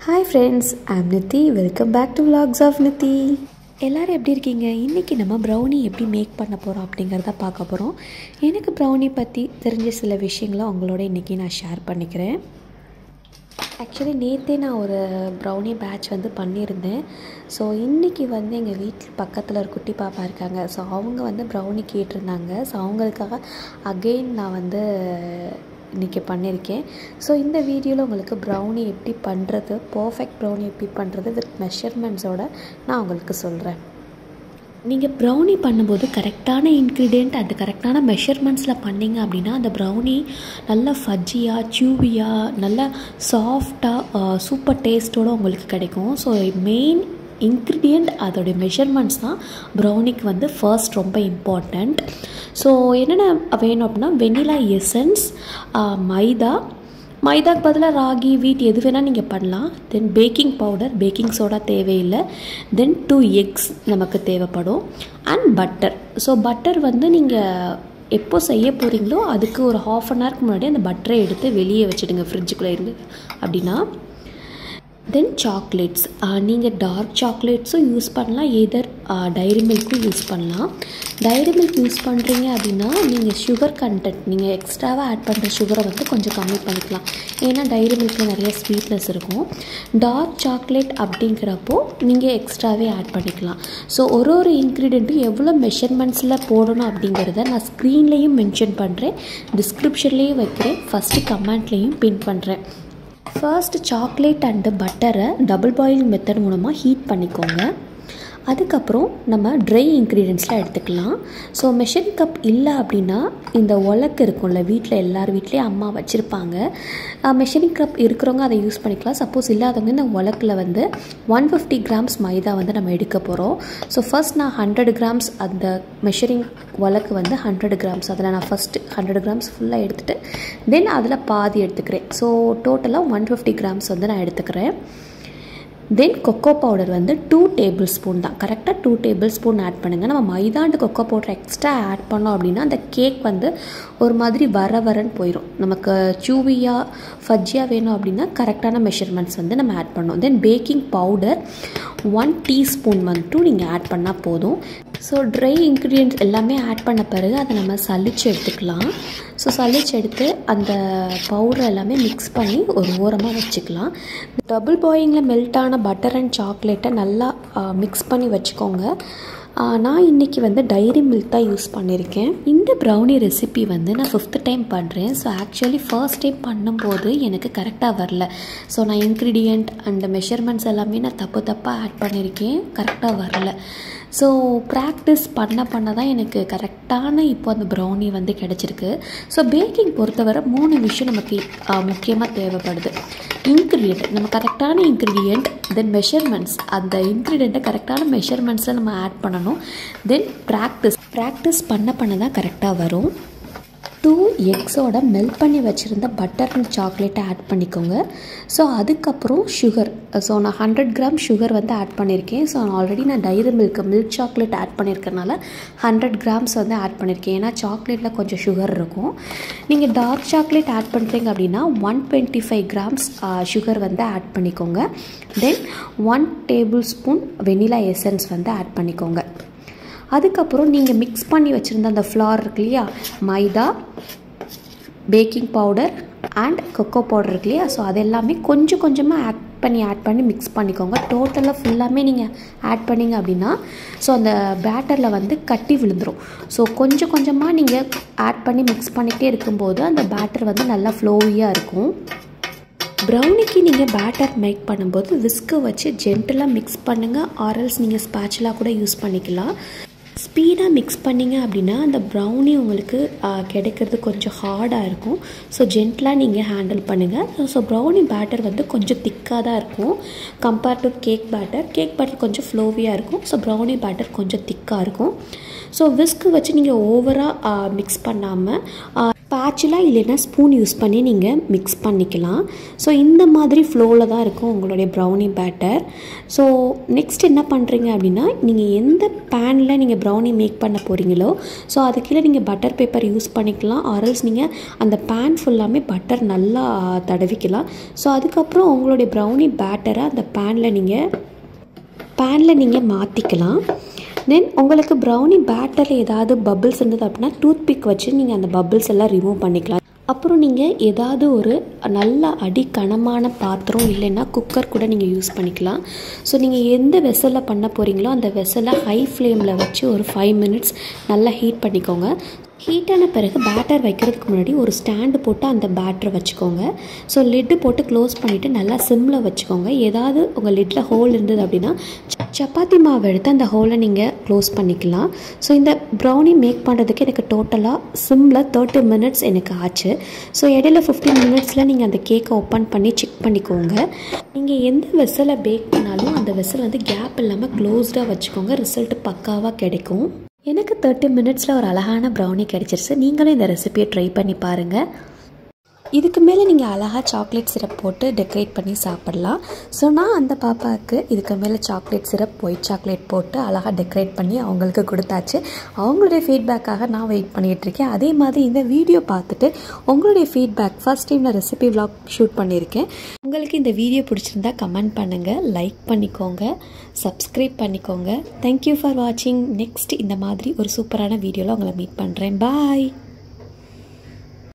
Hi friends, I'm Niti. Welcome back to Vlogs of Niti. எல்லாரும் எப்படி இருக்கீங்க? இன்றைக்கி நம்ம ப்ரௌனி எப்படி மேக் பண்ண போகிறோம் அப்படிங்கிறத பார்க்க போகிறோம். எனக்கு ப்ரௌனி பற்றி தெரிஞ்ச சில விஷயங்களை உங்களோட இன்றைக்கி நான் ஷேர் பண்ணிக்கிறேன். ஆக்சுவலி நேற்றே நான் ஒரு ப்ரௌனி பேட்ச் பண்ணியிருந்தேன். ஸோ இன்றைக்கி எங்கள் வீட்டில் பக்கத்தில் ஒரு குட்டி பாப்பா இருக்காங்க. ஸோ அவங்க ப்ரௌனி கேட்டிருந்தாங்க. ஸோ அவங்களுக்காக அகெயின் நான் இன்றைக்கி பண்ணியிருக்கேன். ஸோ இந்த வீடியோவில் உங்களுக்கு ப்ரௌனி எப்படி பண்ணுறது, பர்ஃபெக்ட் ப்ரௌனி எப்படி பண்ணுறது வித் மெஷர்மெண்ட்ஸோடு நான் உங்களுக்கு சொல்கிறேன். நீங்கள் ப்ரௌனி பண்ணும்போது கரெக்டான இன்க்ரீடியண்ட் அண்ட் கரெக்டான மெஷர்மெண்ட்ஸில் பண்ணிங்க அப்படின்னா அந்த ப்ரௌனி நல்லா ஃபஜ்ஜியாக சூவியாக நல்லா சாஃப்டாக சூப்பர் டேஸ்ட்டோடு உங்களுக்கு கிடைக்கும். ஸோ மெயின் இன்க்ரீடியண்ட் அதோடைய மெஷர்மெண்ட்ஸ் தான் ப்ரௌனிக்கு ஃபர்ஸ்ட் ரொம்ப இம்பார்ட்டண்ட். ஸோ என்னென்ன வேணும் அப்படின்னா வெனிலா எசன்ஸ், மைதாக்கு பதிலாக ராகி, வீட் எது வேணால் நீங்கள் பண்ணலாம். தென் பேக்கிங் பவுடர், பேக்கிங் சோடா தேவையில்லை. தென் 2 எக்ஸ் நமக்கு தேவைப்படும். And butter. ஸோ பட்டர் நீங்கள் எப்போ செய்ய போகிறீங்களோ அதுக்கு ஒரு 1/2 அன் ஹவருக்கு முன்னாடி அந்த பட்டரை எடுத்து வெளியே வச்சுடுங்க ஃப்ரிட்ஜுக்குள்ளே இருந்து அப்படின்னா. தென் சாக்லேட்ஸ், நீங்கள் டார்க் சாக்லேட்ஸும் யூஸ் பண்ணலாம், எதர் டைரி மில்க்கும் யூஸ் பண்ணலாம். டைரி மில்க் யூஸ் பண்ணுறீங்க அப்படின்னா நீங்கள் சுகர் கண்டென்ட் நீங்கள் எக்ஸ்ட்ராவாக ஆட் பண்ணுற சுகரை கொஞ்சம் கம்மி பண்ணிக்கலாம். ஏன்னா டைரி மில்கில் நிறைய ஸ்வீட்னஸ் இருக்கும். டார்க் சாக்லேட் அப்படிங்கிறப்போ நீங்கள் எக்ஸ்ட்ராவே ஆட் பண்ணிக்கலாம். ஸோ ஒரு இன்க்ரீடியண்ட்டும் எவ்வளோ மெஷர்மெண்ட்ஸில் போடணும் அப்படிங்கிறத நான் ஸ்க்ரீன்லேயும் மென்ஷன் பண்ணுறேன், டிஸ்கிரிப்ஷன்லேயும் வைக்கிறேன், ஃபஸ்ட்டு கமெண்ட்லேயும் பின் பண்ணுறேன். ஃபர்ஸ்ட் சாக்லேட் அண்டு பட்டரை டபுள் பாயிலிங் மெத்தட் மூலமாக ஹீட் பண்ணிக்கோங்க. அதுக்கப்புறம் நம்ம ட்ரை இன்க்ரீடியன்ட்ஸ்லாம் எடுத்துக்கலாம். ஸோ மெஷரிங் கப் இல்லை அப்படின்னா இந்த உலக்கு இருக்கும்ல, வீட்டில் எல்லார் வீட்லேயும் அம்மா வச்சுருப்பாங்க. மெஷரிங் கப் இருக்கிறவங்க அதை யூஸ் பண்ணிக்கலாம். சப்போஸ் இல்லாதவங்க இந்த உலக்கில் 150 கிராம்ஸ் மைதா நம்ம எடுக்க போகிறோம். ஸோ ஃபர்ஸ்ட் நான் 100 கிராம்ஸ் அந்த மெஷரிங் உலக்கு 100 கிராம்ஸ் அதில் நான் ஃபஸ்ட்டு 100 கிராம்ஸ் ஃபுல்லாக எடுத்துகிட்டு தென் அதில் பாதி எடுத்துக்கிறேன். ஸோ டோட்டலாக 150 கிராம்ஸ் நான் எடுத்துக்கிறேன். தென் கொக்கோ பவுடர் 2 டேபிள் ஸ்பூன் தான், கரெக்டாக 2 டேபிள் ஸ்பூன் ஆட் பண்ணுங்கள். நம்ம மைதாண்டு கொக்கோ பவுடர் எக்ஸ்ட்ரா ஆட் பண்ணோம் அப்படின்னா அந்த கேக் ஒரு மாதிரி வரன்னு போயிடும். நமக்கு சூவியாக ஃபஜ்ஜியாக வேணும் அப்படின்னா கரெக்டான மெஷர்மெண்ட்ஸ் நம்ம ஆட் பண்ணோம். தென் பேக்கிங் பவுடர் 1 டீஸ்பூன் நீங்கள் ஆட் பண்ணால் போதும். ஸோ ட்ரை இன்க்ரீடியன்ட்ஸ் எல்லாமே ஆட் பண்ண பிறகு அதை நம்ம சலிச்சு எடுத்துக்கலாம். ஸோ சலிச்சு எடுத்து அந்த பவுடர் எல்லாமே மிக்ஸ் பண்ணி ஒரு ஓரமாக வச்சுக்கலாம். டபுள் பாயிலிங்கில் மெல்ட்டான பட்டர் அண்ட் சாக்லேட்டை நல்லா மிக்ஸ் பண்ணி வச்சுக்கோங்க. நான் இன்றைக்கி டைரி மில்க் தான் யூஸ் பண்ணியிருக்கேன். இந்த ப்ரௌனி ரெசிபி நான் 5th டைம் பண்ணுறேன். ஸோ ஆக்சுவலி ஃபர்ஸ்ட் டைம் பண்ணும்போது எனக்கு கரெக்டாக வரல. ஸோ நான் இன்க்ரீடியண்ட் அண்ட் மெஷர்மெண்ட்ஸ் எல்லாமே நான் தப்பாக ஆட் பண்ணியிருக்கேன், கரெக்டாக வரல. ஸோ ப்ராக்டிஸ் பண்ண தான் எனக்கு கரெக்டான இப்போ அந்த ப்ரௌனி கிடச்சிருக்கு. ஸோ பேக்கிங் பொறுத்தவரை 3 விஷயம் நமக்கு முக்கியமாக தேவைப்படுது. இன்க்ரீடியண்ட், நம்ம கரெக்டான இன்க்ரீடியண்ட், தென் மெஷர்மெண்ட்ஸ், அந்த இன்க்ரீடியண்ட்டை கரெக்டான மெஷர்மெண்ட்ஸில் நம்ம ஆட் பண்ணணும். தென் ப்ராக்டிஸ் பண்ண தான் கரெக்டாக வரும். 2 எக்ஸோட மெல்ட் பண்ணி வச்சுருந்த பட்டர் அண்ட் சாக்லேட்டை ஆட் பண்ணிக்கோங்க. ஸோ அதுக்கப்புறம் சுகர். ஸோ நான் 100 கிராம் சுகர் ஆட் பண்ணியிருக்கேன். ஸோ ஆல்ரெடி நான் டைரி மில்க் சாக்லேட் ஆட் பண்ணியிருக்கனால 100 கிராம்ஸ் ஆட் பண்ணியிருக்கேன். ஏன்னா சாக்லேட்டில் கொஞ்சம் சுகர் இருக்கும். நீங்கள் டார்க் சாக்லேட் ஆட் பண்ணுறீங்க அப்படின்னா 125 கிராம்ஸ் சுகர் ஆட் பண்ணிக்கோங்க. Then 1 tablespoon vanilla essence add பண்ணிக்கோங்க. அதுக்கப்புறம் நீங்கள் மிக்ஸ் பண்ணி வச்சுருந்த அந்த ஃப்ளார் இருக்கு இல்லையா, maida, baking powder and cocoa powder இருக்கு இல்லையா, ஸோ அதெல்லாமே கொஞ்சம் கொஞ்சமாக ஆட் பண்ணி மிக்ஸ் பண்ணிக்கோங்க. டோட்டலாக ஃபுல்லாமே நீங்கள் ஆட் பண்ணிங்க அப்படின்னா ஸோ அந்த பேட்டரில் கட்டி விழுந்துடும். ஸோ கொஞ்சம் கொஞ்சமாக நீங்கள் ஆட் பண்ணி மிக்ஸ் பண்ணிகிட்டே இருக்கும்போது அந்த பேட்டர் நல்லா ஃப்ளோவியாக இருக்கும். ப்ரௌனிக்கு நீங்கள் பேட்டர் மேக் பண்ணும்போது விஸ்க்கு வச்சு ஜென்டலாக மிக்ஸ் பண்ணுங்கள். ஆரல்ஸ் நீங்கள் ஸ்பேச்சுலா கூட யூஸ் பண்ணிக்கலாம். ஸ்பீடாக மிக்ஸ் பண்ணிங்க அப்படின்னா அந்த ப்ரௌனி உங்களுக்கு கிடைக்கிறது கொஞ்சம் ஹார்டாக இருக்கும். ஸோ ஜென்டலாக நீங்கள் ஹேண்டில் பண்ணுங்கள். ஸோ ப்ரௌனி பேட்டர் கொஞ்சம் திக்காக தான் இருக்கும் கம்பேர்ட் டு கேக் பேட்டர் கொஞ்சம் ஃப்ளோவியாக இருக்கும். ஸோ ப்ரௌனி பேட்டர் கொஞ்சம் திக்காக இருக்கும். ஸோ விஸ்க்கு வச்சு நீங்கள் ஓவராக மிக்ஸ் பண்ணாமல் ஸ்பாச்சுலா இல்லைன்னா ஸ்பூன் யூஸ் பண்ணி நீங்கள் மிக்ஸ் பண்ணிக்கலாம். ஸோ இந்த மாதிரி ஃப்ளோவில் தான் இருக்கும் உங்களுடைய ப்ரௌனி பேட்டர். ஸோ நெக்ஸ்ட் என்ன பண்ணுறீங்க அப்படின்னா, நீங்கள் எந்த பேனில் நீங்கள் ப்ரௌனி மேக் பண்ண போகிறீங்களோ ஸோ அது கீழே நீங்கள் பட்டர் பேப்பர் யூஸ் பண்ணிக்கலாம். ஆர்எல்ஸ் நீங்கள் அந்த பேன் ஃபுல்லாமே பட்டர் நல்லா தடவிக்கலாம். ஸோ அதுக்கப்புறம் உங்களுடைய ப்ரௌனி பேட்டரை அந்த பேனில் நீங்கள் மாற்றிக்கலாம். தென் உங்களுக்கு ப்ரௌனி பேட்டரில் ஏதாவது பபிள்ஸ் இருந்தது அப்படின்னா டூத் பிக் வச்சு நீங்கள் அந்த பபிள்ஸ் எல்லாம் ரிமூவ் பண்ணிக்கலாம். அப்புறம் நீங்கள் ஏதாவது ஒரு நல்ல அடிக்கனமான பாத்திரம் இல்லைன்னா குக்கர் கூட நீங்கள் யூஸ் பண்ணிக்கலாம். ஸோ நீங்கள் எந்த வெசலில் பண்ண போகிறீங்களோ அந்த வெசலை ஹை ஃப்ளேமில் வச்சு ஒரு 5 மினிட்ஸ் நல்லா ஹீட் பண்ணிக்கோங்க. ஹீட்டான பிறகு பேட்டர் வைக்கிறதுக்கு முன்னாடி ஒரு ஸ்டாண்டு போட்டு அந்த பேட்டரை வச்சுக்கோங்க. ஸோ லிட்டு போட்டு க்ளோஸ் பண்ணிவிட்டு நல்லா சிம்மில் வச்சுக்கோங்க. ஏதாவது உங்கள் லிட்டில் ஹோல் இருந்தது அப்படின்னா சப்பாத்தி மாவு எடுத்து அந்த ஹோலை நீங்கள் க்ளோஸ் பண்ணிக்கலாம். ஸோ இந்த ப்ரௌனி மேக் பண்ணுறதுக்கு எனக்கு டோட்டலாக சிம்மில் 30 மினிட்ஸ் எனக்கு ஆச்சு. ஸோ இடையில 15 மினிட்ஸில் நீங்கள் அந்த கேக்கை ஓப்பன் பண்ணி செக் பண்ணிக்கோங்க. நீங்கள் எந்த வெசலை பேக் பண்ணாலும் அந்த வெசல் வந்து கேப் இல்லாமல் க்ளோஸ்டாக வச்சுக்கோங்க. ரிசல்ட் பக்காவாக கிடைக்கும். எனக்கு 30 மினிட்ஸில் ஒரு அழகான ப்ரௌனி கிடச்சிருச்சு. நீங்களும் இந்த ரெசிபியை ட்ரை பண்ணி பாருங்கள். இதுக்கு மேலே நீங்கள் அழகாக சாக்லேட் சிரப் போட்டு டெக்கரேட் பண்ணி சாப்பிட்லாம். ஸோ நான் அந்த பாப்பாவுக்கு இதுக்கு மேலே சாக்லேட் சிரப் ஒயிட் சாக்லேட் போட்டு அழகாக டெக்கரேட் பண்ணி அவங்களுக்கு கொடுத்தாச்சு. அவங்களுடைய ஃபீட்பேக்காக நான் வெயிட் பண்ணிகிட்ருக்கேன். அதே மாதிரி இந்த வீடியோ பார்த்துட்டு உங்களுடைய ஃபீட்பேக், ஃபர்ஸ்ட் டைம் நான் ரெசிபி விலாக் ஷூட் பண்ணியிருக்கேன். உங்களுக்கு இந்த வீடியோ பிடிச்சிருந்தா கமெண்ட் பண்ணுங்கள், லைக் பண்ணிக்கோங்க, சப்ஸ்கிரைப் பண்ணிக்கோங்க. தேங்க்யூ ஃபார் வாட்சிங். நெக்ஸ்ட் இந்த மாதிரி ஒரு சூப்பரான வீடியோவில் உங்களை மீட் பண்ணுறேன். பாய்.